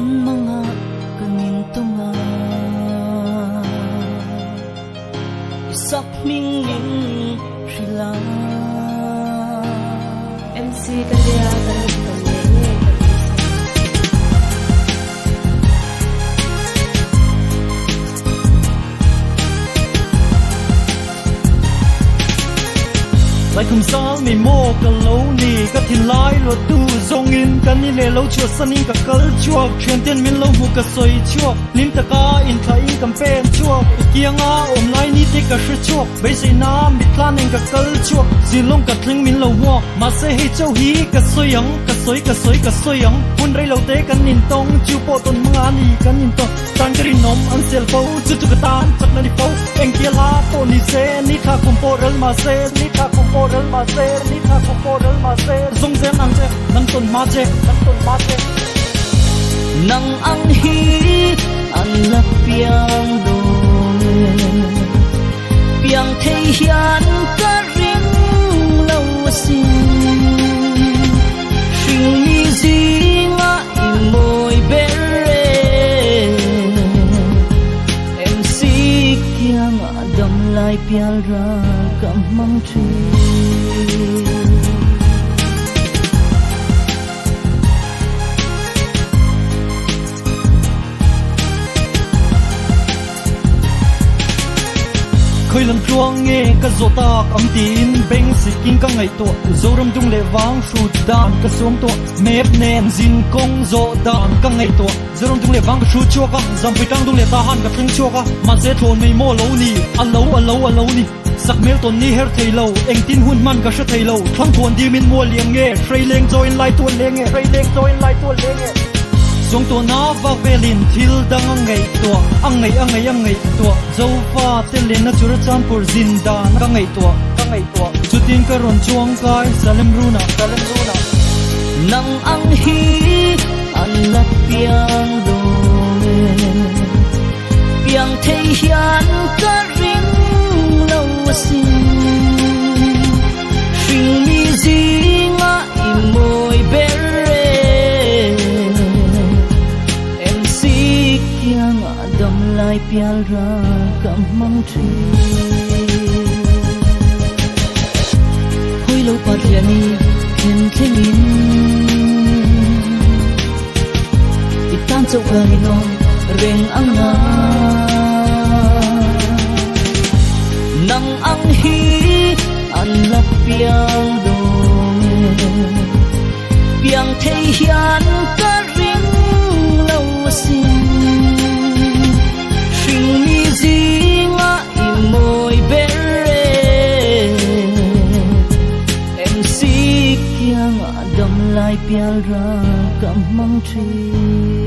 ton mga kanin tunga isak mingin sila MC kaya lại không sao mi mô cả lâu nì cả thiên lai lo tu zong in cả ni lệ lâu chua san in cả cỡ chua truyền tiền min lâu mu cả soi chua lim ta ca in khai in campaign chua kia nga online ni te cả sự chua bây giờ na mi plan in cả cỡ chua zin long cả thling min lâu hoa mà sẽ hay châu hi cả soi yang hun ray lâu te cả nin tong chiu po ton mga ni cả nin tong tan cái nom an sel po chu chu cả tan chắc na ni po anh kia la po ni se ni kha kum po rel ma se ni kha kum po rel ma se ni kha kum po rel ma se zong zen ang je nang ton ma je nang ang hi an lak piang do piang thei hian ka ring lo sin sing mi zinga i moi bere MC kiang adam lai pial ra kam mang tri khơi lần chuông nghe cả gió ta âm tin beng sĩ kinh các ngày tuổi dấu râm tung lệ vang sụt đàn cả xuống tuổi mép nền zin công gió đàn các ngày tuổi dấu râm tung lệ vang cả sụt chua cả dầm phải tăng tung lệ ta han cả phình chua cả mà dễ thôn mây mò lâu nì ăn lâu nì sắc mel tôn ni her thầy lâu anh tin hun man cả sẽ thầy lâu thăng thôn đi min mua liêng nghe trây lên join lại tuôn liêng nghe xuống tua na và về liền thil đang ang ngày tua dâu pha tên lên na chura chan por zinda các ngày tua chút tin cả ron chuang kai salem runa nang ang hi an lak piang do piang thei hian ka ring lo sin sing mi zinga i moi bere kiang adam lai pial ra kam mang tri hoi lo patliani ken thenin itan chau kai no reng anga nang ang hi an lak piang do piang thei hian ka ring lo sin zinga i moi bere MC kiang adam lai pial ra kam mang tri